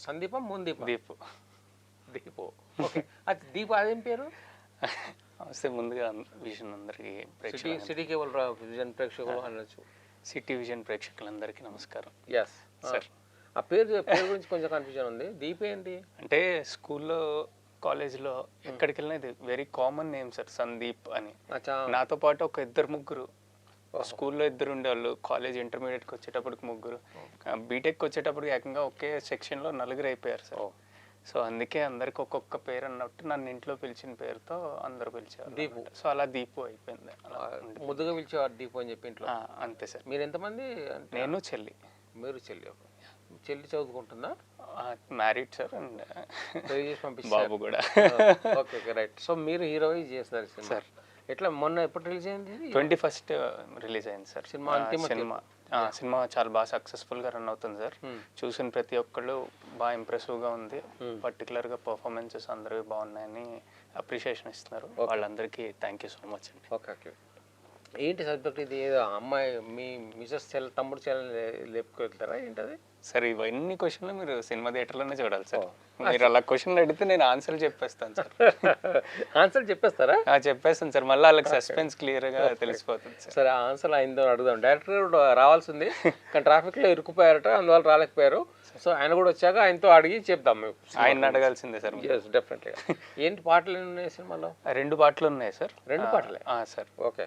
సందీపం ముందీప Deepu. Deepu. Okay, అది దీపు అదేం పేరు? వస్తే ముందుగా విజన్ అందరికీ సిటీ కేబుల్ విజన్ ప్రేక్షకులు అనొచ్చు. సిటీ విజన్ ప్రేక్షకులందరికీ నమస్కారం. Yes sir. ఆ పేరు గురించి కొంచెం కన్ఫ్యూజన్ ఉంది. దీప్ ఏంటి అంటే స్కూల్లో కాలేజ్లో ఎక్కడికి వెళ్ళినా ఇది very common name sir, Sandeep అని. నాతో పాటు ఒక ఇద్దరు ముగ్గురు స్కూల్లో ఇద్దరు ఉండేవాళ్ళు, కాలేజ్ ఇంటర్మీడియట్కి వచ్చేటప్పటికి ముగ్గురు, బీటెక్కి వచ్చేటప్పటికి ఏకంగా ఒకే సెక్షన్లో నలుగురు అయిపోయారు సార్. సో అందుకే అందరికి ఒక్కొక్క పేరు అన్నట్టు నన్ను ఇంట్లో పిలిచిన పేరుతో అందరూ పిలిచారు దీపు. సో అలా దీపు అయిపోయింది. ముద్దుగా పిలిచేవారు దీపు అని చెప్పి ఇంట్లో. అంతే సార్. మీరు ఎంతమంది? నేను చెల్లి. మీరు చెల్లి. చెల్లి చదువుకుంటుందా? మ్యారీడ్ సార్ అండ్ బాబు బాబు కూడా. Okay okay right. సో మీరు హీరోయి చేస్తారు సార్. ఎట్లా మొన్న ఎప్పుడు రిలీజ్ అయింది? 21st రిలీజ్ అయింది సార్ సినిమా. సినిమా చాలా బాగా సక్సెస్ఫుల్గా రన్ అవుతుంది సార్. చూసిన ప్రతి ఒక్కళ్ళు బాగా ఇంప్రెసివ్గా ఉంది. పర్టికులర్గా పర్ఫార్మెన్సెస్ అందరూ బాగున్నాయని అప్రిషియేషన్ ఇస్తున్నారు. వాళ్ళందరికీ థ్యాంక్ యూ సో మచ్ అండి. Okay okay. ఏంటి సబ్జెక్ట్ ఇది? ఏదో అమ్మాయి మీ మిసెస్ తమ్ముడు లేపుకెళ్తారా ఏంటది సార్? ఇవన్నీ క్వశ్చన్లు మీరు సినిమా థియేటర్లోనే చూడాలి సార్. మీరు అలా క్వశ్చన్లు అడిగితే నేను ఆన్సర్ చెప్పేస్తాను సార్. ఆన్సర్ చెప్పేస్తారా? చెప్పేస్తాను సార్, మళ్ళీ వాళ్ళకి సస్పెన్స్ క్లియర్గా తెలిసిపోతుంది సార్. సరే, ఆన్సర్ అయిందో అడుగుదాం. డైరెక్టర్ కూడా రావాల్సింది కానీ ట్రాఫిక్లో ఇరుక్కుపోయారట, అందువల్ల రాలేకపోయారు. సో ఆయన కూడా వచ్చాక ఆయనతో అడిగి చెప్దాం. ఆయన అడగాల్సిందే సార్. డెఫినెట్గా. ఏంటి పాటలు ఉన్నాయి సినిమాలో? 2 పాటలు ఉన్నాయి సార్. 2 పాటలే సార్. ఓకే.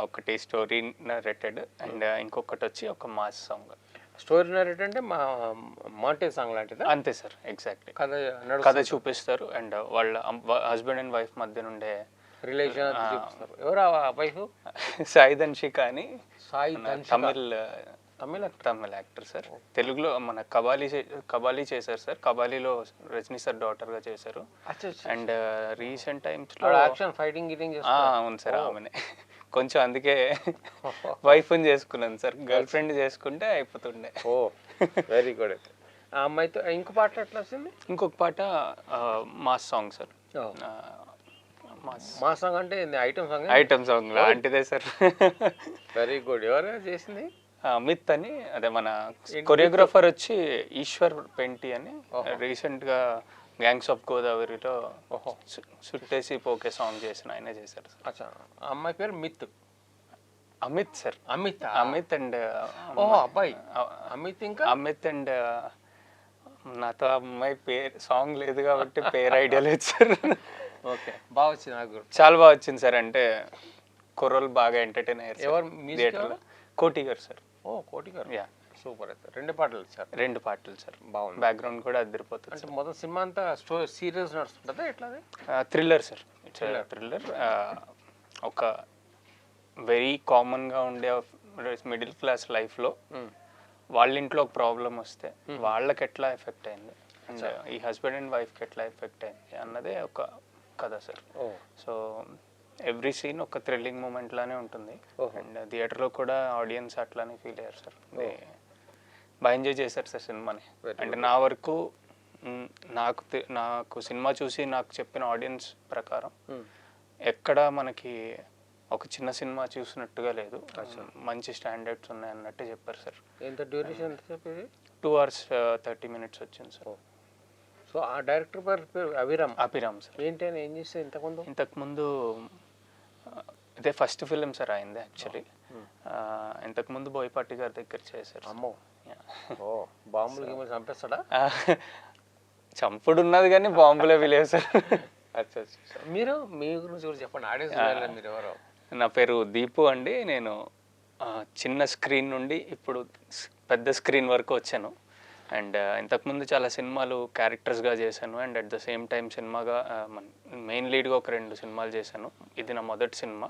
ఒకటి స్టోరీ నరేటెడ్ అండ్ ఇంకొకటి వచ్చి ఒక మాస్ సాంగ్. స్టోరీ నరేట్ అంటే మాంటేజ్ సాంగ్ లాంటిదా? అంతే సార్, ఎగ్జాక్ట్లీ. కథ చూపిస్తారు అండ్ వాళ్ళ హస్బెండ్ అండ్ వైఫ్ మధ్య నుండే రిలేషన్ చూపిస్తారు. ఎవరు వైఫ్? సాయి ధన్షిక అని. Tamil actor sir. తెలుగులో మన కబాలీ చేశారు సార్. కబాలీలో రజనీ సార్ డాటర్గా చేశారు. అండ్ రీసెంట్ టైమ్స్లో యాక్షన్ ఫైటింగ్ అవును సార్, ఆమెనే. కొంచెం అందుకే వైఫ్ని చేసుకున్నాను సార్. గర్ల్ ఫ్రెండ్ చేసుకుంటే అయిపోతుండే. ఓ వెరీ గుడ్. ఆ అమ్మాయితో ఇంకో పాట ఎట్లా వచ్చింది? ఇంకొక పాట mass song sir. Mass song అంటే ఐటమ్ సాంగ్ లాంటిదే సార్. Very good. ఎవరు చేసింది? అమిత్ అని, అదే మన కొరియోగ్రాఫర్ వచ్చి ఈశ్వర్ పెంటి అని. రీసెంట్గా గ్యాంగ్స్ ఆఫ్ గోదావరిలో సుట్టేసి పోకే సాంగ్ చేసిన ఆయనే చేశారు సార్. అచ్చా. అమ్మాయి పేరు అమిత్ సార్. అమిత్ అండ్ అబ్బాయి అమిత్. ఇంకా అమిత్ అండ్ నాతో అమ్మాయి పేరు సాంగ్ లేదు కాబట్టి పేరు ఐడియా లేదు సార్. ఓకే, బాగా వచ్చింది. నాకు చాలా బాగా వచ్చింది సార్. అంటే కుర్రోళ్ళు బాగా ఎంటర్టైన్ అయ్యారు. ఎవరు థియేటర్లో? కోటి గారు సార్. కోటి గారు. Yeah, super. అయితే 2 పాటలు సార్. 2 పాటలు సార్. బాగుంది. బ్యాక్గ్రౌండ్ కూడా అదిరిపోతుంది. అంటే మొత్తం సినిమా అంతా సీరియస్ నడుస్తుంటుందా ఎట్లా? Thriller sir. థ్రిల్లర్. ఒక వెరీ కామన్గా ఉండే మిడిల్ క్లాస్ లైఫ్లో వాళ్ళ ఇంట్లో ఒక ప్రాబ్లం వస్తే వాళ్ళకి ఎట్లా ఎఫెక్ట్ అయింది అండ్ ఈ హస్బెండ్ అండ్ వైఫ్కి ఎట్లా ఎఫెక్ట్ అయింది అన్నదే ఒక కథ సార్. సో ఎవ్రీ సీన్ ఒక థ్రిల్లింగ్ మూమెంట్ లానే ఉంటుంది. అండ్ థియేటర్లో కూడా ఆడియన్స్ అట్లానే ఫీల్ అయ్యారు సార్. బాగా ఎంజాయ్ చేశారు సార్ సినిమాని. అంటే నా వరకు నాకు సినిమా చూసి నాకు చెప్పిన ఆడియన్స్ ప్రకారం ఎక్కడ మనకి ఒక చిన్న సినిమా చూసినట్టుగా లేదు, మంచి స్టాండర్డ్స్ ఉన్నాయి అన్నట్టు చెప్పారు సార్. ఎంత డ్యూరేషన్? 2 hours 30 minutes వచ్చింది సార్. సో ఆ డైరెక్టర్ పేరు అభిరామ్ సార్. ఏంటి ఏం చేస్తే ఇంతకుముందు ఇదే ఫస్ట్ ఫిలిం సార్ అయింది యాక్చువల్లీ. ఇంతకుముందు బోయపాటి గారి దగ్గర చేశారు. అమ్మో, బాంబులు చంపేస్తాడా? చంపుడు ఉన్నది కానీ బాంబులే విలేవు సార్. మీరు మీ గురించి కూడా చెప్పండి, ఆడియన్స్. మీరు ఎవరు? నా పేరు దీపు అండి. నేను చిన్న స్క్రీన్ నుండి ఇప్పుడు పెద్ద స్క్రీన్ వరకు వచ్చాను. అండ్ ఇంతకుముందు చాలా సినిమాలు క్యారెక్టర్స్గా చేశాను and at the same time సినిమాగా మెయిన్ లీడ్గా ఒక 2 సినిమాలు చేశాను. ఇది నా మొదటి సినిమా.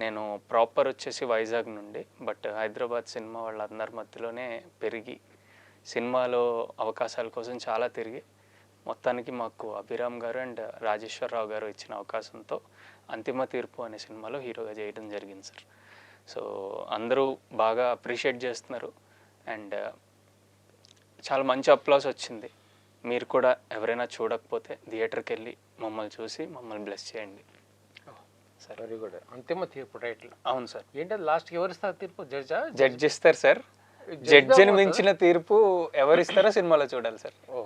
నేను ప్రాపర్ వచ్చేసి వైజాగ్ నుండి, బట్ హైదరాబాద్ సినిమా వాళ్ళందరి మధ్యలోనే పెరిగి సినిమాలో అవకాశాల కోసం చాలా తిరిగి మొత్తానికి మాకు అభిరామ్ గారు అండ్ రాజేశ్వరరావు గారు ఇచ్చిన అవకాశంతో అంతిమ తీర్పు అనే సినిమాలో హీరోగా చేయడం జరిగింది సార్. సో అందరూ బాగా అప్రిషియేట్ చేస్తున్నారు అండ్ చాలా మంచి అప్లాస్ వచ్చింది. మీరు కూడా ఎవరైనా చూడకపోతే థియేటర్కి వెళ్ళి మమ్మల్ని చూసి మమ్మల్ని బ్లెస్ చేయండి. Sir very good. అంతిమ తీర్పు టైటిల్. అవును సార్. ఏంటంటే లాస్ట్కి ఎవరు ఇస్తారు తీర్పు? జడ్జ్ ఇస్తారు సార్. జడ్జిని మించిన తీర్పు ఎవరిస్తారో సినిమాలో చూడాలి సార్. ఓ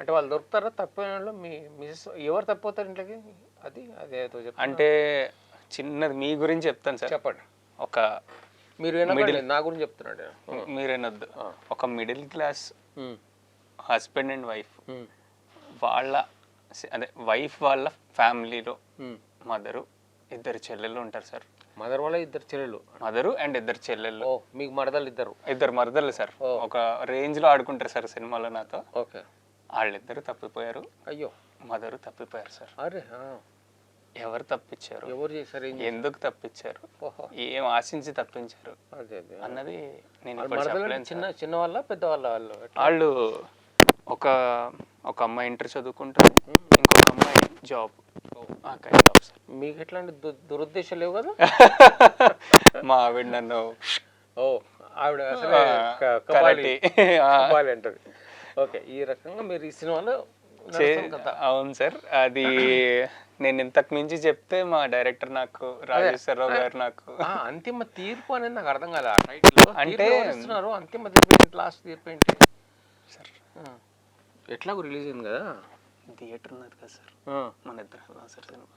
అంటే వాళ్ళు దొరుకుతారా తప్పిన వాళ్ళు? మీ మిసెస్ ఎవరు తప్పిపోతారు ఇంట్లోకి? అది అదేదో చెప్పండి. అంటే చిన్నది మీ గురించి చెప్తాను సార్. చెప్పండి. ఒక మీరు వినకండి, నా గురించి చెప్తున్నాడు. మీరేనొద్దు. ఒక middle class husband and wife, వాళ్ళ అదే వైఫ్ వాళ్ళ ఫ్యామిలీలో మదరు, ఇద్దరు చెల్లెళ్ళు ఉంటారు సార్. మదర్ వాళ్ళ ఇద్దరు చెల్లెలు? మదరు అండ్ ఇద్దరు చెల్లెళ్ళు. మీకు మరదలు ఇద్దరు? ఇద్దరు మరదలు సార్. ఒక రేంజ్ లో ఆడుకుంటారు సార్ సినిమాలో నాతో. ఓకే. వాళ్ళిద్దరు తప్పిపోయారు. అయ్యో. మదరు తప్పిపోయారు సార్. అరే ఎవరు తప్పించారు, ఎవరు చేశారు, ఎందుకు తప్పించారు, ఏం ఆశించి తప్పించారు అన్నది నేను చిన్న చిన్న వాళ్ళ పెద్ద వాళ్ళు ఒక అమ్మాయి ఇంటర్ చదువుకుంటుంది, ఇంకొక అమ్మాయి జాబ్. మీకు ఎట్లాంటి దురుద్దేశాలు లేవు కదా? మా ఆవిడ నన్ను ఆవిడ కబాలి అంటది. ఓకే, ఈ రకంగా మీరు ఈ సినిమాలో? అవును సార్. అది నేను ఇంతకు మించి చెప్తే మా డైరెక్టర్ నాకు, రాజేశ్వరరావు గారు నాకు అంతిమ తీర్పు అనేది నాకు అర్థం కాదు. ఆ టైటిల్ అంటే అంతిమ తీర్పు ఏంటి, లాస్ట్ తీర్పు ఏంటి సార్? ఎట్లాగో రిలీజ్ అయింది కదా, థియేటర్ ఉన్నది కదా సార్. మన ఇద్దరం వెళ్దాం సార్ సినిమా.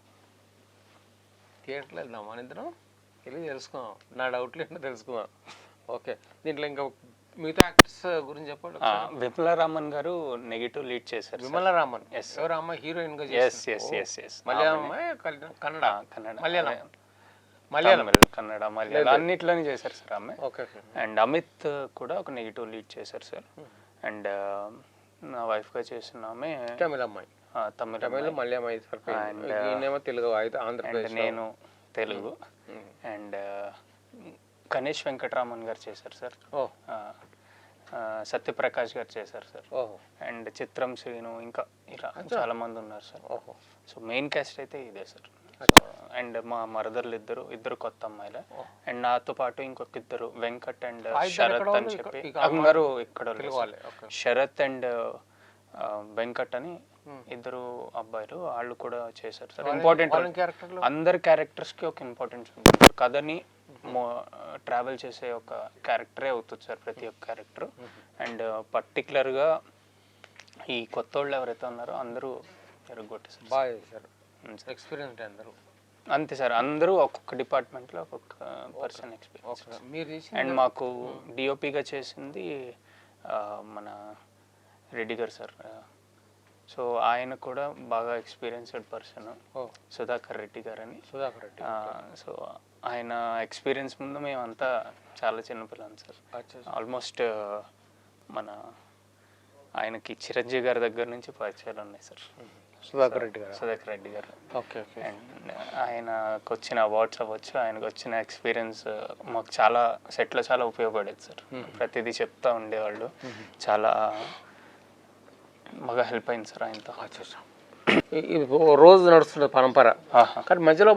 థియేటర్లో వెళ్దాం మన ఇద్దరం, వెళ్ళి తెలుసుకుందాం. నా డౌట్లు ఏంటో తెలుసుకుందాం. ఓకే, దీంట్లో ఇంకా మిగతా యాక్టర్స్ గురించి చెప్పండి. విమలా రామన్ గారు నెగిటివ్ లీడ్ చేశారు. విమలా రామన్ ఎవరు అమ్మాయి? హీరోయిన్ గా మలయాళం, కన్నడ, కన్నడ, మలయాళం అన్నిట్లోనే చేశారు సార్ ఆమె. అండ్ అమిత్ కూడా ఒక నెగిటివ్ లీడ్ చేశారు సార్. అండ్ నా వైఫ్ గా చేసిన ఆమె తమిళ అమ్మాయి. తమిళ మలయాళం, తెలుగు, ఆంధ్రప్రదేశ్, నేను తెలుగు. అండ్ గణేష్ వెంకటరామన్ గారు చేశారు సార్. సత్యప్రకాష్ గారు చేశారు సార్. అండ్ చిత్రం శ్రీను, ఇంకా ఇలా చాలా మంది ఉన్నారు సార్. సో మెయిన్ క్యాస్ట్ అయితే ఇదే సార్. అండ్ మా మరదర్లు ఇద్దరు కొత్త అమ్మాయిలే. అండ్ నాతో పాటు ఇంకొక ఇద్దరు, వెంకట్ అండ్ శరత్ అని చెప్పి అందరూ ఇక్కడ. శరత్ అండ్ వెంకట్ అని ఇద్దరు అబ్బాయిలు, వాళ్ళు కూడా చేశారు సార్. ఇంపార్టెంట్, అందరి క్యారెక్టర్స్ కి ఒక ఇంపార్టెన్స్ ఉంటుంది. కథని ట్రావెల్ చేసే ఒక క్యారెక్టరే అవుతుంది సార్ ప్రతి ఒక్క క్యారెక్టర్. అండ్ పర్టికులర్గా ఈ కొత్త వాళ్ళు ఎవరైతే ఉన్నారో అందరూ ఎరగొట్టేసారు, బాగా చేశారు, ఎక్స్పీరియన్స్ అందరూ. అంతే సార్, అందరూ ఒక్కొక్క డిపార్ట్మెంట్లో ఒక్కొక్క పర్సన్ ఎక్స్పీరియన్స్. అండ్ మాకు డిఓపిగా చేసింది మన రెడ్డి గారు సార్. సో ఆయన కూడా బాగా ఎక్స్పీరియన్స్డ్ పర్సన్, సుధాకర్ రెడ్డి గారు అని. సో ఆయన ఎక్స్పీరియన్స్ ముందు మేమంతా చాలా చిన్నపిల్లం సార్. ఆల్మోస్ట్ మన ఆయనకి చిరంజీవి గారి దగ్గర నుంచి పరిచయాలు ఉన్నాయి సార్. సుధాకర్ రెడ్డి గారు. అండ్ ఆయనకు వచ్చిన అవార్డ్స్ అవ్వచ్చు, ఆయనకు వచ్చిన ఎక్స్పీరియన్స్ మాకు చాలా సెట్లో చాలా ఉపయోగపడేది సార్. ప్రతిదీ చెప్తా ఉండేవాళ్ళు, చాలా బాగా హెల్ప్ అయింది సార్ ఆయనతో. రోజు నడుస్తున్న పరంపర, కానీ మధ్యలో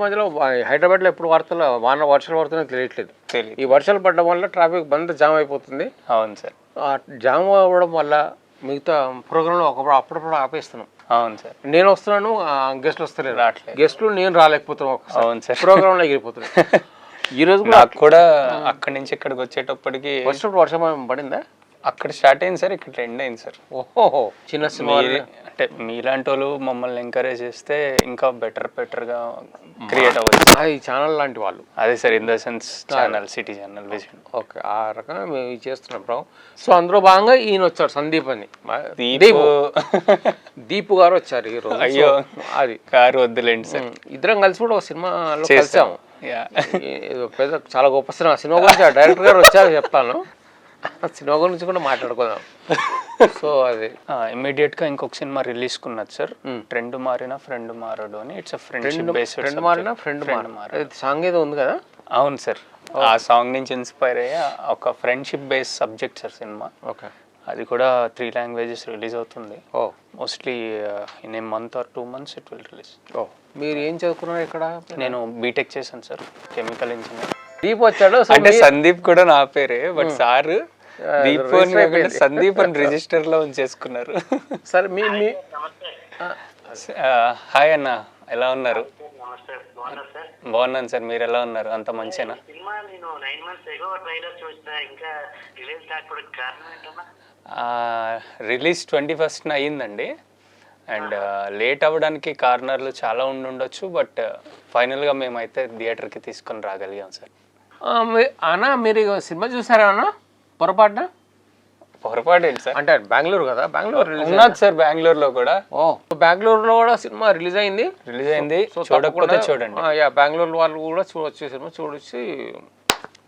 హైదరాబాద్లో ఎప్పుడు వర్షాలు పడుతున్నాయో తెలియట్లేదు. ఈ వర్షాలు పడడం వల్ల ట్రాఫిక్ బంద్ జామ్ అయిపోతుంది. అవును సార్. జామ్ అవ్వడం వల్ల మిగతా ప్రోగ్రాంలో అప్పుడప్పుడు ఆపేస్తున్నాం. అవును సార్. నేను వస్తున్నాను, గెస్ట్లు వస్తలేరు, గెస్ట్లు నేను రాలేకపోతున్నాను, ప్రోగ్రామ్ లో ఎగిరిపోతున్నాను. ఈ రోజు కూడా అక్కడి నుంచి ఇక్కడికి వచ్చేటప్పటికి వర్షం పడిందా? అక్కడ స్టార్ట్ అయింది సార్, ఇక్కడ ఎండ్ అయింది సార్. ఓహో, చిన్న సినిమా. అంటే మీలాంటి వాళ్ళు మమ్మల్ని ఎంకరేజ్ చేస్తే ఇంకా బెటర్గా క్రియేట్ అవ్వచ్చు. ఈ ఛానల్ లాంటి వాళ్ళు, అదే sir, in the sense channel, city channel, vision. Okay, ఆ రకంగా మేము ఇది చేస్తున్నాం బ్రో. సో అందులో భాగంగా ఈయన వచ్చాడు, సందీప్ అని, దీపు గారు వచ్చారు ఈ రోజు. అయ్యో, అది కారు వద్దులేండి సార్. ఇద్దరం కలిసి కూడా ఒక సినిమాలో కలిసాము. పెద్ద చాలా గొప్ప సినిమా గురించి డైరెక్టర్ గారు వచ్చారు, చెప్తాను. సినిమా గురించి కూడా మాట్లాడుకుందాం. సో అది ఇమ్మీడియట్ గా ఇంకొక సినిమా రిలీజ్ కున్నది సార్, ట్రెండ్ మారిన ఫ్రెండ్ మారడు అని. It's friendship based. ఫ్రెండ్ మారిన ఫ్రెండ్ మారడు సాంగ్ ఏదో ఉంది కదా? అవును సార్, ఆ సాంగ్ నుంచి ఇన్స్పైర్ అయ్యే ఒక friendship based subject sir cinema. Okay, అది కూడా 3 లాంగ్వేజెస్ రిలీజ్ అవుతుంది. Mostly in a month or 2 months it will release. మీరు ఏం చదువుకున్నారు ఇక్కడ? నేను బీటెక్ చేశాను సార్, కెమికల్ ఇంజనీర్. దీప్ వచ్చాడు అంటే సందీప్ కూడా నా పేరే, బట్ సార్ దీప్ సందీప్ అని రిజిస్టర్ లో ఉంచేసుకున్నారు. సరే, హాయ్ అన్న, ఎలా ఉన్నారు? బాగున్నారు సార్. బాగున్నాను సార్, మీరు ఎలా ఉన్నారు? అంత మంచినా? సినిమా నేను 9 months ago ట్రైలర్ చూసినా, ఇంకా రిలీజ్ కాకపోవడానికి కారణం ఏంటన్నా? రిలీజ్ 21st అయ్యిందండి. అండ్ లేట్ అవ్వడానికి కారణాలు చాలా ఉండొచ్చు, బట్ ఫైనల్గా మేమైతే థియేటర్కి తీసుకొని రాగలిగాం సార్. అన్న మీరు సినిమా చూసారా అన్న? పొరపాటున పొరపాటు ఏంటి సార్? అంటే బెంగళూరు కదా, బెంగళూరు ఉన్నది సార్ బెంగళూరులో కూడా. బెంగళూరులో కూడా సినిమా రిలీజ్ అయింది. చూడకపోతే చూడండి. బెంగళూరు వాళ్ళు కూడా చూడొచ్చు, సినిమా చూడొచ్చి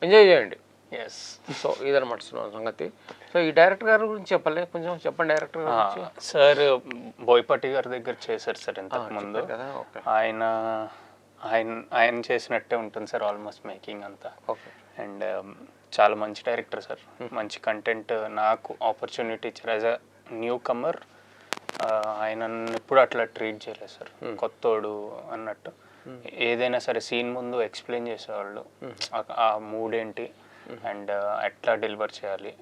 ఎంజాయ్ చేయండి. ఎస్. సో ఇదనమాట సినిమా సంగతి. సో ఈ డైరెక్టర్ గారి గురించి చెప్పలే, కొంచెం చెప్పండి డైరెక్టర్ గారు. సార్ బోయపాటి గారి దగ్గర చేశారు సార్ ఇంతకు ముందు. ఆయన ఆయన ఆయన చేసినట్టే ఉంటుంది సార్ ఆల్మోస్ట్ మేకింగ్ అంతా. ఓకే. అండ్ చాలా మంచి డైరెక్టర్ సార్, మంచి కంటెంట్ నాకు ఆపర్చునిటీ ఇచ్చారు యాజ్ అ న్యూ కమర్. ఆయన ఎప్పుడు అట్లా ట్రీట్ చేయలేదు సార్, కొత్తోడు అన్నట్టు. ఏదైనా సరే సీన్ ముందు ఎక్స్ప్లెయిన్ చేసేవాళ్ళు, ఆ మూడ్ ఏంటి అండ్ ఎట్లా డెలివర్ చేయాలి,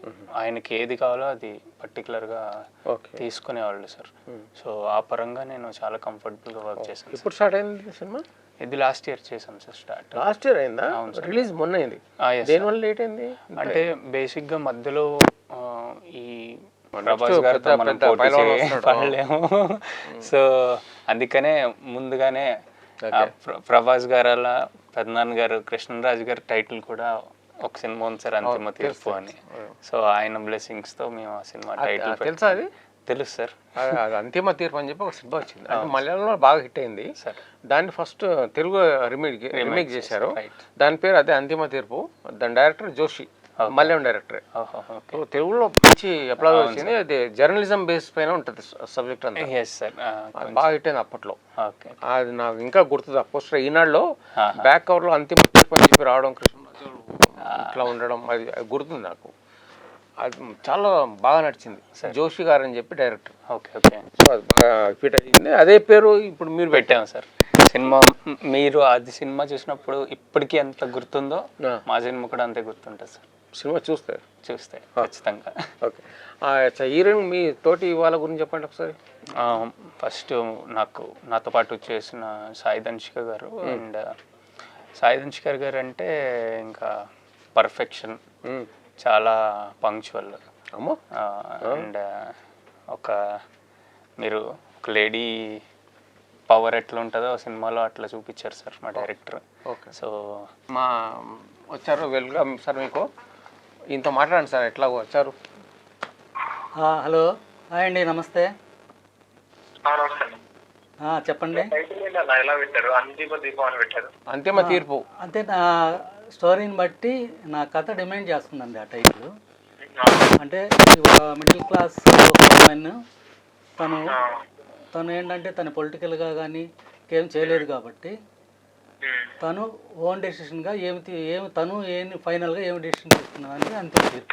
ఆయనకి ఏది కావాలో అది పర్టికులర్గా తీసుకునేవాళ్ళు సార్. సో ఆ పరంగా నేను చాలా కంఫర్టబుల్గా వర్క్ చేశాను. ఇప్పుడు స్టార్ట్ అయింది సినిమా? ఇది లాస్ట్ ఇయర్ చేశాను సార్ స్టార్ట్. లాస్ట్ ఇయర్ అయిందా? రిలీజ్ మొన్న అయింది. దేనివల్ల లేట్ అయింది అంటే బేసిక్గా మధ్యలో ఈ ప్రభాస్ గారితో మనం పడలేము. సో అందుకనే ముందుగానే ప్రభాస్ గారు అలా పెద్దనాన్న గారు కృష్ణరాజు గారు టైటిల్ కూడా ఒక సినిమా ఉంది సార్, అంతిమ తీర్పు అని. సో ఆయన బ్లెస్సింగ్స్ తో మేము ఆ సినిమా టైటిల్ తెలుసా? అది తెలుసు సార్. అది అంతిమ తీర్పు అని చెప్పి ఒక సినిమా వచ్చింది, అంటే మలయాళంలో బాగా హిట్ అయింది సార్. దాన్ని ఫస్ట్ తెలుగు రిమేక్ చేశారు, దాని పేరు అదే అంతిమ తీర్పు. దాని డైరెక్టర్ జోషి, మలయాళం డైరెక్టర్. తెలుగులో మంచి అప్లాజ్ వచ్చింది. అది జర్నలిజం బేస్ పైన ఉంటుంది సబ్జెక్ట్ అంతా. బాగా హిట్ అయింది అప్పట్లో. అది నాకు ఇంకా గుర్తుంది. ఆ పోస్టర్ ఈనాడులో బ్యాక్ కవర్ లో అంతిమ తీర్పు అని చెప్పి రావడం, కృష్ణరాజు ఇట్లా ఉండడం, అది గుర్తుంది నాకు. అది చాలా బాగా నడిచింది. జోషి గారు అని చెప్పి డైరెక్టర్. Okay okay. సో అది బాగా ఫిట్ అయింది. అదే పేరు ఇప్పుడు మీరు పెట్టాము సార్. సినిమా మీరు అది సినిమా చూసినప్పుడు ఇప్పటికీ ఎంత గుర్తుందో మా సినిమా కూడా అంతే గుర్తుంటుంది సార్. సినిమా చూస్తే ఖచ్చితంగా. ఓకే. హీరోయిన్ మీ తోటి వాళ్ళ గురించి చెప్పండి ఒకసారి. ఫస్ట్ నాతో పాటు చేసిన సాయి ధనుషిక గారు. అండ్ సాయి ధనుషిక గారు అంటే ఇంకా పర్ఫెక్షన్, చాలా పంక్చువల్. అండ్ మీరు ఒక లేడీ పవర్ ఎట్లా ఉంటుందో సినిమాలో అట్లా చూపించారు సార్ మా డైరెక్టర్. ఓకే. సో మా వచ్చారు, వెల్కమ్ సార్. మీకు ఇంత మాట్లాడండి సార్, ఎట్లా వచ్చారు? హలో, హాయ్ అండి, నమస్తే. చెప్పండి. అంతిమ తీర్పు అంటే నా స్టోరీని బట్టి నా కథ డిమాండ్ చేస్తుందండి ఆ టైటిల్. అంటే ఒక మిడిల్ క్లాస్ ఉమెన్, తను ఏంటంటే తను పొలిటికల్గా కానీ ఏం చేయలేదు కాబట్టి తను ఓన్ డెసిషన్గా ఏమి ఫైనల్గా ఏమి డెసిషన్ తీసుకున్నదని అంతిమ తీర్పు.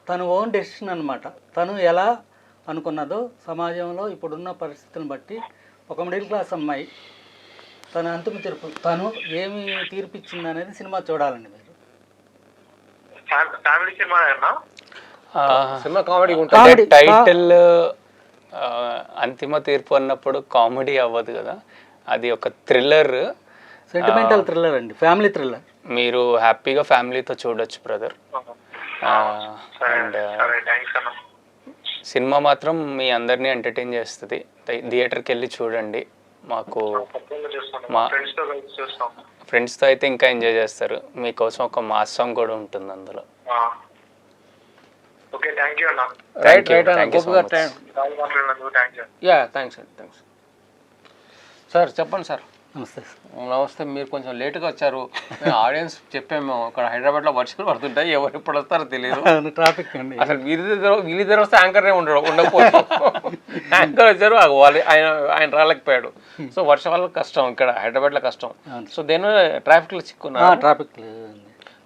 తను ఓన్ డెసిషన్ అనమాట. తను ఎలా అనుకున్నదో సమాజంలో ఇప్పుడున్న పరిస్థితులను బట్టి ఒక మిడిల్ క్లాస్ అమ్మాయి తన అంతిమ తీర్పు, తను ఏమి తీర్పిచ్చింది అనేది సినిమా చూడాలండి మీరు. సినిమా కామెడీ ఉంటుంది. టైటిల్ అంతిమ తీర్పు అన్నప్పుడు కామెడీ అవ్వదు కదా, అది ఒక థ్రిల్లర్, సెంటిమెంటల్ థ్రిల్లర్ అండి, ఫ్యామిలీ థ్రిల్లర్. మీరు హ్యాపీగా ఫ్యామిలీతో చూడొచ్చు బ్రదర్. అండ్ సినిమా మాత్రం మీ అందరినీ ఎంటర్టైన్ చేస్తుంది. థియేటర్కి వెళ్ళి చూడండి. మాకు మా ఫ్రెండ్స్తో అయితే ఇంకా ఎంజాయ్ చేస్తారు. మీకోసం ఒక మాస్ సాంగ్ కూడా ఉంటుంది అందులో. Thanks sir. చెప్పండి సార్. నమస్తే. నమస్తే. మీరు కొంచెం లేట్గా వచ్చారు. ఆడియన్స్ చెప్పాము ఇక్కడ హైదరాబాద్లో వర్షాలు పడుతుంటాయి, ఎవరు ఎప్పుడు వస్తారో తెలియదు. ట్రాఫిక్ అండి. అసలు వీళ్ళిద్దరు వస్తే యాంకర్నే ఉండకపోతే యాంకర్ వచ్చారు, వాళ్ళు ఆయన రాలేకపోయాడు. సో వర్షం వల్ల కష్టం, ఇక్కడ హైదరాబాద్లో కష్టం. సో దేని ట్రాఫిక్లో చిక్కున్నారు. ట్రాఫిక్.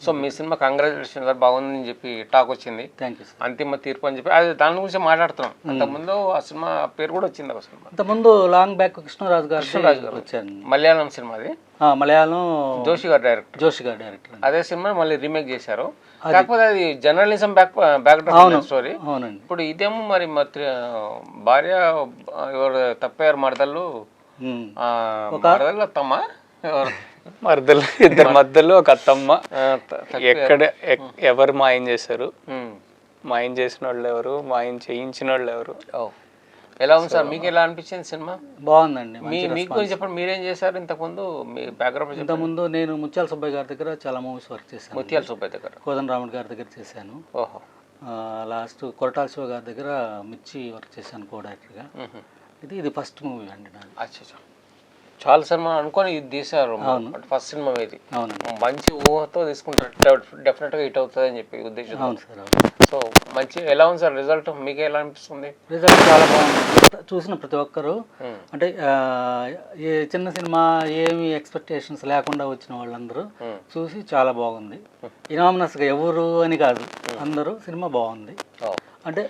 సో మీ సినిమా కంగ్రాచులేషన్ సార్, బాగుందని చెప్పి టాక్ వచ్చింది. Thank you. అంతిమ తీర్పు అని చెప్పి అది దాని గురించి మాట్లాడుతున్నాం. అంతకుముందు ఆ సినిమా పేరు కూడా వచ్చింది. ఒక సినిమా అంతకుముందు లాంగ్ బ్యాక్ కృష్ణరాజు గారు వచ్చాను. మలయాళం సినిమా అది. మలయాళం జోషి గారు డైరెక్టర్. అదే సినిమా మళ్ళీ రీమేక్ చేశారు. కాకపోతే అది జర్నలిజం బ్యాక్గ్రౌండ్ స్టోరీ. అవునండి. ఇప్పుడు ఇదేమో మరి భార్య ఎవరు తప్పయ్యారు మరదళ్ళు ఉమ్. మరదలు అత్తమ్మ ఎవరు? మరదలు ఇద్దరు మధ్యలో ఒక అత్తమ్మ. ఆ, ఎక్కడ ఎవరు మాయం చేశారు, ఉమ్. మాయం చేసిన వాళ్ళు ఎవరు, మాయం చేయించిన వాళ్ళు ఎవరు? ఓ, ఎలా ఉంది సార్, మీకు ఎలా అనిపించింది సినిమా? బాగుందండి. మీకు గురించి చెప్పండి, మీరేం చేశారు ఇంతకుముందు, మీ బ్యాక్గ్రౌండ్? ఇంతకుముందు నేను ముత్యాల సుబ్బయ్య గారి దగ్గర చాలా మూవీస్ వర్క్ చేశాను. ముత్యాల సుబ్బయ్య దగ్గర. కోదండరాముడు గారి దగ్గర చేశాను. ఓహో. లాస్ట్ కొరటాల శివ గారి దగ్గర మిర్చి వర్క్ చేశాను కో డైరెక్టర్గా. ఇది ఫస్ట్ మూవీ అండి నాది. అచ్చా, చాలా సినిమా అనుకొని ఇది తీశారు. అవును. ఫస్ట్ సినిమా ఇది. అవునండి. మంచి ఊహతో తీసుకుంటారు, డెఫినెట్గా హిట్ అవుతుంది అని చెప్పి ఉద్దేశం. అవును సార్, అవును. సో మంచి, ఎలా ఉంది సార్ రిజల్ట్, మీకు ఎలా అనిపిస్తుంది? రిజల్ట్ చాలా బాగుంది. చూసిన ప్రతి ఒక్కరు అంటే ఏ చిన్న సినిమా ఏమి ఎక్స్పెక్టేషన్స్ లేకుండా వచ్చిన వాళ్ళందరూ చూసి చాలా బాగుంది. ఇనామినస్గా ఎవరు అని కాదు, అందరూ సినిమా బాగుంది అంటే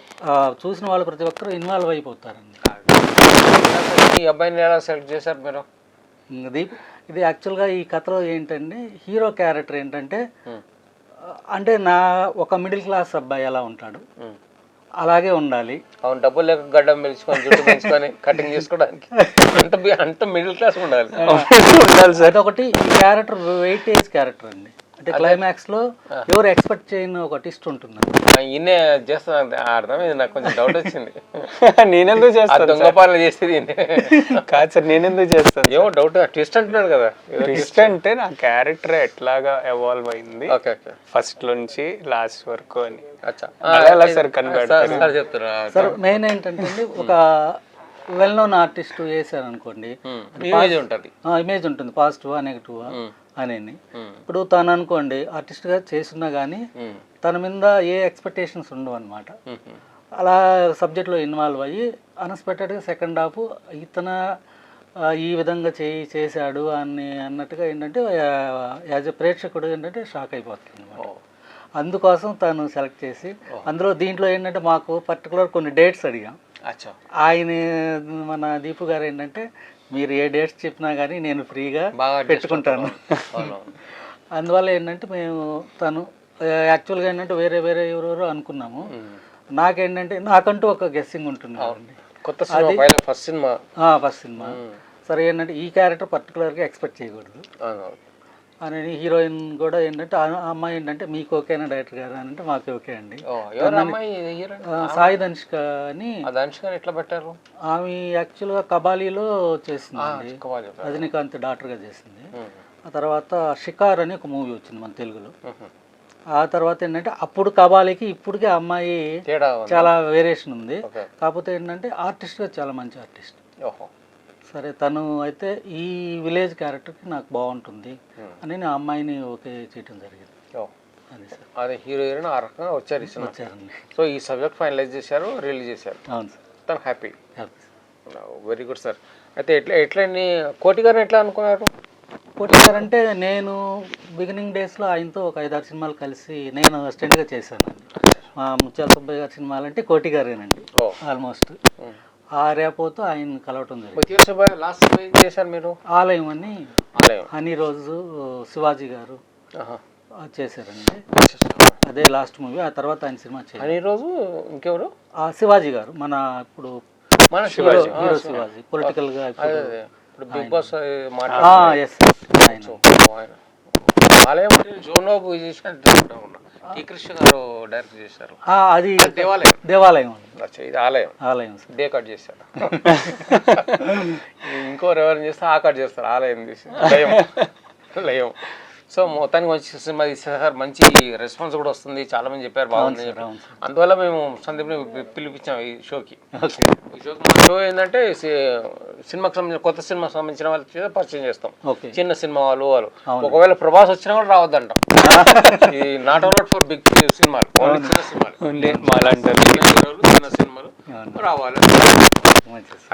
చూసిన వాళ్ళు ప్రతి ఒక్కరు ఇన్వాల్వ్ అయిపోతారండి. ఈ అబ్బాయిని ఎలా సెలెక్ట్ చేశారు మీరు? ఇది యాక్చువల్గా ఈ కథలో ఏంటంటే హీరో క్యారెక్టర్ ఏంటంటే అంటే ఒక మిడిల్ క్లాస్ అబ్బాయి ఎలా ఉంటాడు అలాగే ఉండాలి. అవును, డబ్బులు లేక గడ్డం పెంచుకొని జుట్టు పెంచుకొని కటింగ్ చేసుకోవడానికి అంత మిడిల్ క్లాస్ ఉండాలి. అదొకటి. ఈ క్యారెక్టర్ వెయిటేజ్ క్యారెక్టర్ అండి. అంటే క్లైమాక్స్ లో ఎవరు ఎక్స్పెక్ట్ చేయని ఒక ట్విస్ట్ ఉంటుంది. ఈయనే చేస్తాను అర్థమైంది, నాకు కొంచెం డౌట్ వచ్చింది. నేనెందుకు చేస్తాను, దొంగ పాలన చేసేది కాదు సార్, నేనెందుకు చేస్తాను? ఏమో డౌట్, ట్విస్ట్ అంటున్నాడు కదా. ట్విస్ట్ అంటే నా క్యారెక్టర్ ఎట్లాగా ఎవాల్వ్ అయింది ఓకే ఓకే, ఫస్ట్ నుంచి లాస్ట్ వరకు అని. అచ్చా సార్ కన్వర్ట్ చెప్తారా సార్? మెయిన్ ఏంటంటే ఒక వెల్ నోన్ ఆర్టిస్ట్ వేసారు అనుకోండి, ఇమేజ్ ఉంటుంది, ఇమేజ్ ఉంటుంది, పాజిటివా నెగిటివా అనేది. ఇప్పుడు తను అనుకోండి ఆర్టిస్ట్గా చేస్తున్నా కానీ తన మీద ఏ ఎక్స్పెక్టేషన్స్ ఉండవు అనమాట. అలా సబ్జెక్ట్లో ఇన్వాల్వ్ అయ్యి అన్ఎక్స్పెక్టెడ్గా సెకండ్ హాఫ్ ఇతను ఈ విధంగా చేశాడు అన్నట్టుగా ఏంటంటే యాజ్ ఎ ప్రేక్షకుడు ఏంటంటే షాక్ అయిపోతుంది అనమాట. అందుకోసం తను సెలెక్ట్ చేసి అందులో దీంట్లో ఏంటంటే మాకు పర్టికులర్ కొన్ని డేట్స్ అడిగాం. ఆయన మన దీపు గారు ఏంటంటే మీరు ఏ డేట్స్ చెప్పినా కానీ నేను ఫ్రీగా పెట్టుకుంటాను. అందువల్ల ఏంటంటే మేము తను యాక్చువల్గా ఏంటంటే వేరే వేరే ఎవరెవరో అనుకున్నాము. నాకేంటంటే నాకంటూ ఒక గెస్సింగ్ ఉంటుంది కొత్త సినిమా, ఫస్ట్ సినిమా. సరే ఏంటంటే ఈ క్యారెక్టర్ పర్టికులర్గా ఎక్స్పెక్ట్ చేయకూడదు అని. హీరోయిన్ కూడా ఏంటంటే ఆ అమ్మాయి ఏంటంటే మీకు ఓకేనా డైరెక్టర్ గారు అని అంటే మాకు ఓకే అండి. సాయి ధనుష్క అని. ఎట్లా పెట్టారు? ఆమె యాక్చువల్గా కబాలీలో చేసింది, రజనీకాంత్ డాక్టర్గా చేసింది. ఆ తర్వాత షికార్ అని ఒక మూవీ వచ్చింది మన తెలుగులో. ఆ తర్వాత ఏంటంటే అప్పుడు కబాలీకి ఇప్పటికే అమ్మాయి చాలా వేరియేషన్ ఉంది. కాకపోతే ఏంటంటే ఆర్టిస్ట్గా చాలా మంచి ఆర్టిస్ట్. సరే తను అయితే ఈ విలేజ్ క్యారెక్టర్కి నాకు బాగుంటుంది అని నేను అమ్మాయిని ఓకే చేయడం జరిగింది. అది సార్, అదే హీరో హీరోయిన్ ఆ రకంగా వచ్చారండి. సో ఈ సబ్జెక్ట్ ఫైనలైజ్ చేశారు, రిలీజ్ చేశారు. అవును సార్, తను హ్యాపీ. Very good sir. అయితే ఎట్లా కోటి గారిని ఎట్లా అనుకున్నారు? కోటి గారు అంటే నేను బిగినింగ్ డేస్లో ఆయనతో ఒక 5-6 సినిమాలు కలిసి నేను అసిస్టెంట్గా చేశానండి. మా ముత్యాల సుబ్బయ్య గారి సినిమాలు అంటే కోటి గారేనండి ఆల్మోస్ట్. ఆ రేపోతో ఆయన కలవటం జరిగింది. లాస్ట్ చేశారు మీరు ఆలయం అని, హనీ రోజు శివాజీ గారు చేశారండి. అదే లాస్ట్ మూవీ. ఆ తర్వాత ఆయన సినిమా చేశారు. ఈ రోజు ఇంకెవరు? శివాజీ గారు, మన ఇప్పుడు మన హీరో శివాజీ పొలిటికల్ గా బిగ్ బాస్ ఆలయం జోనోబు టీ కృష్ణ గారు డైరెక్ట్ చేశారు. అది దేవాలయం. ఇది ఆలయం. ఆలయం డే కట్ చేశారు. ఇంకోరు ఎవరైనా చేస్తే ఆ కట్ చేస్తారు, ఆలయం తీసి లయం. సో మొత్తానికి మంచి సినిమా తీసేసారు, మంచి రెస్పాన్స్ కూడా వస్తుంది, చాలా మంది చెప్పారు బాగుంది చెప్పారు. అందువల్ల మేము సందీప్ని పిలిపించాం ఈ షోకి. ఈ షోకి మా షో ఏంటంటే సినిమాకి సంబంధించిన కొత్త సినిమాకి సంబంధించిన వాళ్ళు పరిచయం చేస్తాం. చిన్న సినిమా వాళ్ళు ఒకవేళ ప్రభాస్ వచ్చినా కూడా రావద్దంటాం. ఈ నాట్ అలౌడ్ ఫర్ బిగ్ సినిమాలు, ఓన్లీ చిన్న సినిమాలు, చిన్న సినిమాలు రావాలి.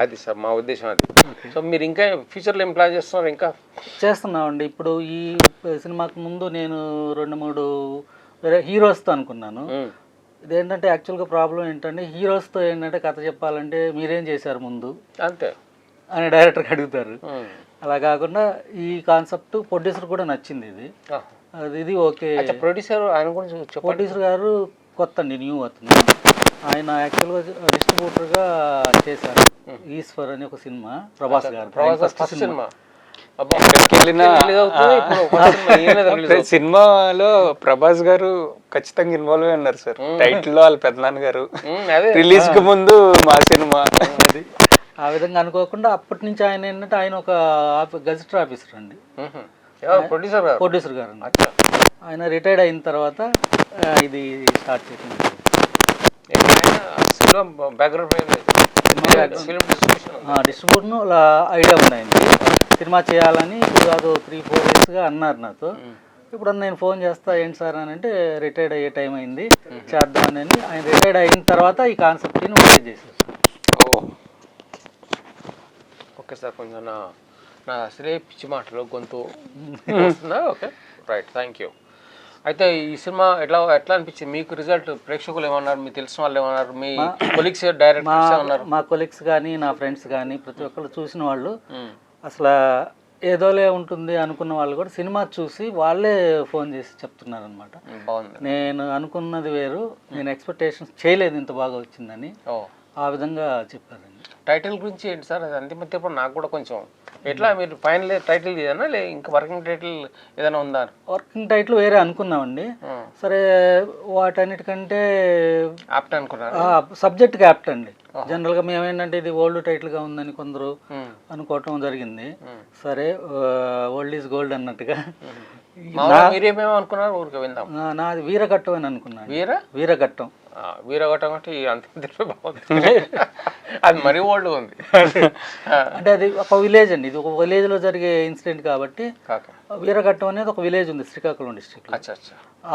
అది సార్ మా ఉద్దేశం అది. సో మీరు ఇంకా ఫ్యూచర్లో ఏం ప్లాన్ చేస్తున్నారు? ఇంకా చేస్తున్నామండి. ఇప్పుడు ఈ సినిమాకి ముందు నేను 2-3 వేరే హీరోస్తో అనుకున్నాను. ఇదేంటంటే యాక్చువల్గా ప్రాబ్లం ఏంటంటే హీరోస్తో ఏంటంటే కథ చెప్పాలంటే మీరేం చేశారు ముందు అంతే అని డైరెక్టర్కి అడుగుతారు. అలా కాకుండా ఈ కాన్సెప్ట్ ప్రొడ్యూసర్ కూడా నచ్చింది. ఇది ఓకే. ప్రొడ్యూసర్ ఆయన గురించి ప్రొడ్యూసర్ గారు కొత్త అండి, న్యూ అతను. ఆయన యాక్చువల్గా డిస్ట్రిబ్యూటర్గా చేశారు. ఈశ్వర్ అని ఒక సినిమా ప్రభాస్ గారు ఫస్ట్ సినిమా ఎక్కడికి వెళ్ళినా సినిమాలో ప్రభాస్ గారు ఖచ్చితంగా ఇన్వాల్వ్ అయి ఉన్నారు సార్. టైటిల్ లో వాళ్ళ పెద్దనాన్న గారు రిలీజ్ కి ముందు మా సినిమా అది ఆ విధంగా అనుకోకుండా అప్పటి నుంచి ఆయన ఏంటంటే ఆయన ఒక గజెటర్ ఆఫీసర్ అండి, ప్రొడ్యూసర్ గారు అండి. ఆయన రిటైర్డ్ అయిన తర్వాత ఇది స్టార్ట్ చేసింది. డిస్ట్రిబ్యూషన్ ఐడియా ఉన్నాయండి, సినిమా చేయాలని. ఇప్పుడు అది 3-4 yearsగా అన్నారు నాతో. ఇప్పుడు నేను ఫోన్ చేస్తా, ఏంటి సార్ అని అంటే రిటైర్డ్ అయ్యే టైం అయింది చేద్దామని. ఆయన రిటైర్డ్ అయిన తర్వాత ఈ కాన్సెప్ట్ని ఓకే చేశారు. ఓకే సార్, కొంచెం నా అసలే పిచ్చి మాటలు గొంతు వస్తుందా? Okay, right, thank you. అయితే ఈ సినిమా ఎట్లా అనిపించింది మీకు? రిజల్ట్ ప్రేక్షకులు ఏమన్నారు, మీకు తెలిసిన వాళ్ళు ఏమన్నారు, మీ కొలీగ్స్ డైరెక్టర్స్ ఏమన్నారు? మా కొలీగ్స్ కానీ నా ఫ్రెండ్స్ కానీ ప్రతి ఒక్కరు చూసిన వాళ్ళు అసలు ఏదోలే ఉంటుంది అనుకున్న వాళ్ళు కూడా సినిమా చూసి వాళ్ళే ఫోన్ చేసి చెప్తున్నారు అనమాట. బాగుంది, నేను అనుకున్నది వేరు, నేను ఎక్స్పెక్టేషన్స్ చేయలేదు ఇంత బాగా వచ్చిందని, ఆ విధంగా చెప్పారండి. టైటిల్ గురించి ఏంటి సార్? అది అంతిమ తీర్పు నాకు కూడా కొంచెం ఎట్లా, మీరు ఫైనల్ టైటిల్ ఏదైనా లే ఇంకా వర్కింగ్ టైటిల్ ఏదైనా ఉందా? వర్కింగ్ టైటిల్ వేరే అనుకున్నామండి. సరే, వాటన్నిటికంటే యాప్ట్ అనుకున్నారు, సబ్జెక్ట్కి యాప్ట్ అండి. జనరల్గా మేమేంటంటే ఇది ఓల్డ్ టైటిల్గా ఉందని కొందరు అనుకోవటం జరిగింది. సరే, ఓల్డ్ ఈజ్ గోల్డ్ అన్నట్టుగా. మీరేమేమో అనుకున్నారు? ఊరికి విందాం. నాది వీరఘట్టం అని అనుకున్నాను. వీరఘట్టం వీరఘట్టం అంటే అంతిమ తీర్పు బాగుంది. అది మరీ ఓల్డ్ ఉంది అంటే అది ఒక విలేజ్ అండి, ఇది ఒక విలేజ్ లో జరిగే ఇన్సిడెంట్ కాబట్టి. వీరఘట్టం అనేది ఒక విలేజ్ ఉంది శ్రీకాకుళం డిస్ట్రిక్ట్.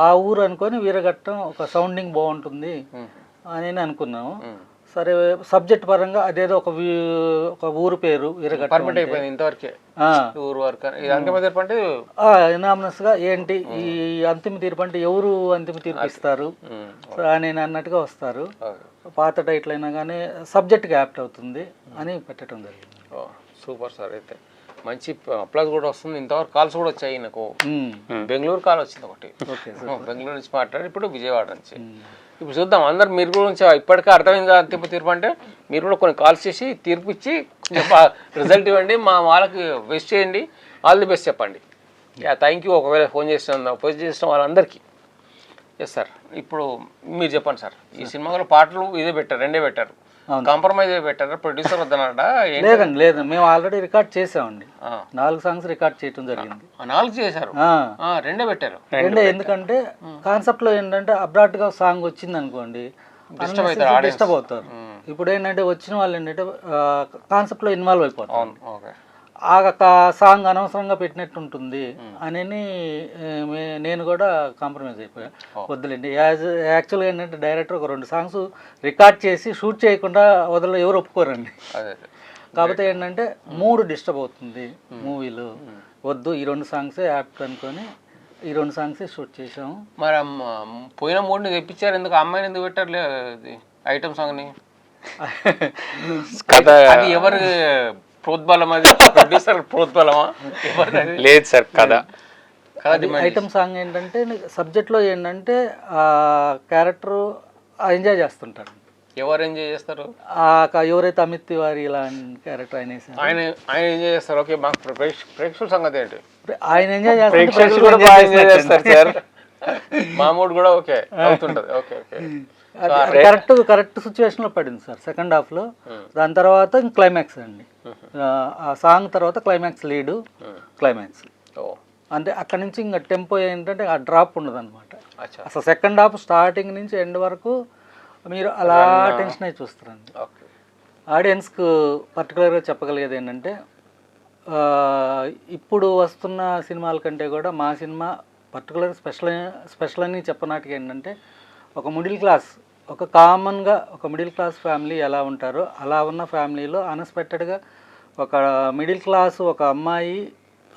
ఆ ఊరు అనుకొని వీరఘట్టం ఒక సౌండింగ్ బాగుంటుంది అని అనుకున్నాము. సరే, సబ్జెక్ట్ పరంగా అదేదో ఒక ఊరు పేరు వీరఘట్టం అయిపోయింది ఇంతవరకే. ఊరు వరకు అంతిమ తీర్పు అంటే ఎనామనస్ గా ఏంటి ఈ అంతిమ తీర్పు అంటే ఎవరు అంతిమ తీర్పు ఇస్తారు అని అన్నట్టుగా వస్తారు. పాత టైటిల్ అయినా కానీ సబ్జెక్ట్కి యాప్ట్ అవుతుంది అని పెట్టడం జరిగింది. సూపర్ సార్, అయితే మంచి అప్లాస్ కూడా వస్తుంది. ఇంతవరకు కాల్స్ కూడా వచ్చాయి నాకు. బెంగళూరు కాల్ వచ్చింది ఒకటి, బెంగళూరు నుంచి మాట్లాడి, ఇప్పుడు విజయవాడ నుంచి. ఇప్పుడు చూద్దాం, అందరు మీరు గురించి ఇప్పటికే అర్థమైంది అంతిమ తీర్పు అంటే. మీరు కూడా కొన్ని కాల్స్ చేసి తీర్పు ఇచ్చి రిజల్ట్ ఇవ్వండి, మా వాళ్ళకి బెస్ట్ చేయండి, ఆల్ ది బెస్ట్ చెప్పండి. Thank you. ఒకవేళ ఫోన్ చేసిన వాళ్ళందరికీ. ఎస్ సార్, ఇప్పుడు మీరు చెప్పండి సార్, ఈ సినిమాలో పాటలు ఇదే పెట్టారు, రెండే పెట్టారు, కాంప్రమైజ్ పెట్టారా? ప్రొడ్యూసర్ వద్దనట? లేదండి, లేదు, మేము ఆల్రెడీ రికార్డ్ చేసామండి. 4 సాంగ్స్ రికార్డ్ చేయడం జరిగింది. 4 చేశారు, రెండే పెట్టారు. రెండే, ఎందుకంటే కాన్సెప్ట్ లో ఏంటంటే అబ్రాట్ గా సాంగ్ వచ్చింది అనుకోండి, డిస్టర్బ్ అవుతారు. ఇప్పుడు ఏంటంటే వచ్చిన వాళ్ళు ఏంటంటే కాన్సెప్ట్ లో ఇన్వాల్వ్ అయిపోతారు. ఆ సాంగ్ అనవసరంగా పెట్టినట్టు ఉంటుంది అని నేను కూడా కాంప్రమైజ్ అయిపోయాను. వద్దులేండి, యాక్చువల్గా ఏంటంటే డైరెక్టర్ ఒక 2 సాంగ్స్ రికార్డ్ చేసి షూట్ చేయకుండా వదల ఎవరు ఒప్పుకోరండి. కాకపోతే ఏంటంటే మూడు డిస్టర్బ్ అవుతుంది మూవీలో, వద్దు ఈ 2 సాంగ్సే యాప్ట్ అనుకొని ఈ 2 సాంగ్సే షూట్ చేసాము. మరి పోయిన 3 తెప్పించారు, ఎందుకు అమ్మాయిని ఎందుకు పెట్టారు ఐటమ్ సాంగ్ని? అది ఎవరు ప్రోద్బలం? అది ప్రొడ్యూసర్ ప్రోద్బలమా? లేదు సార్, ఐటమ్ సాంగ్ ఏంటంటే సబ్జెక్ట్లో ఏంటంటే ఆ క్యారెక్టర్ ఎంజాయ్ చేస్తుంటారు. ఎవరు ఎంజాయ్ చేస్తారు? ఎవరైతే అమిత్ తివారీ ఇలాంటి క్యారెక్టర్ ఆయన ఎంజాయ్ చేస్తారు. ఓకే, మాకు ప్రేక్షకుల సంగతి ఏంటి? ఆయన ఎంజాయ్ చేస్తారు. మామూడు కూడా ఓకే అవుతుంటది. ఓకే ఓకే, కరెక్ట్ సిచ్యువేషన్ లో పడింది సార్ సెకండ్ హాఫ్ లో. దాని తర్వాత క్లైమాక్స్ అండి, ఆ సాంగ్ తర్వాత క్లైమాక్స్ లీడు క్లైమాక్స్. అంటే అక్కడ నుంచి ఇంకా టెంపో ఏంటంటే ఆ డ్రాప్ ఉండదు అనమాట. అసలు సెకండ్ హాఫ్ స్టార్టింగ్ నుంచి ఎండ్ వరకు మీరు అలా టెన్షన్ అయి చూస్తారండి. ఆడియన్స్కు పర్టికులర్గా చెప్పగలిగేది ఏంటంటే ఇప్పుడు వస్తున్న సినిమాల కంటే కూడా మా సినిమా పర్టికులర్ స్పెషల్ అని చెప్పనాటికి ఏంటంటే ఒక మిడిల్ క్లాస్, ఒక కామన్గా ఒక మిడిల్ క్లాస్ ఫ్యామిలీ ఎలా ఉంటారో అలా ఉన్న ఫ్యామిలీలో అన్ఎక్స్పెక్టెడ్గా ఒక మిడిల్ క్లాస్ ఒక అమ్మాయి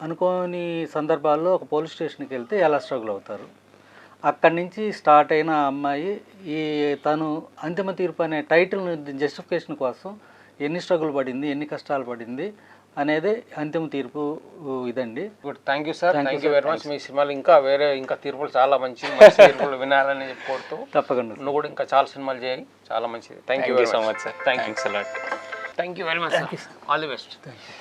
అనుకోని సందర్భాల్లో ఒక పోలీస్ స్టేషన్కి వెళ్తే ఎలా స్ట్రగుల్ అవుతారు, అక్కడి నుంచి స్టార్ట్ అయిన అమ్మాయి తను అంతిమ తీర్పు అనే టైటిల్ జస్టిఫికేషన్ కోసం ఎన్ని స్ట్రగుల్ పడింది, ఎన్ని కష్టాలు పడింది అనేది అంతిమ తీర్పు ఇదండి. Good, thank you sir, thank you very much. మీ సినిమాలు ఇంకా తీర్పులు చాలా మంచి మంచి తీర్పులు వినాలని కోరుతూ తప్పకుండా నువ్వు కూడా ఇంకా చాలా సినిమాలు చేయి, చాలా మంచిది. Thank you so much sir. Thanks a lot. Thank you very much. All the best. Thank you.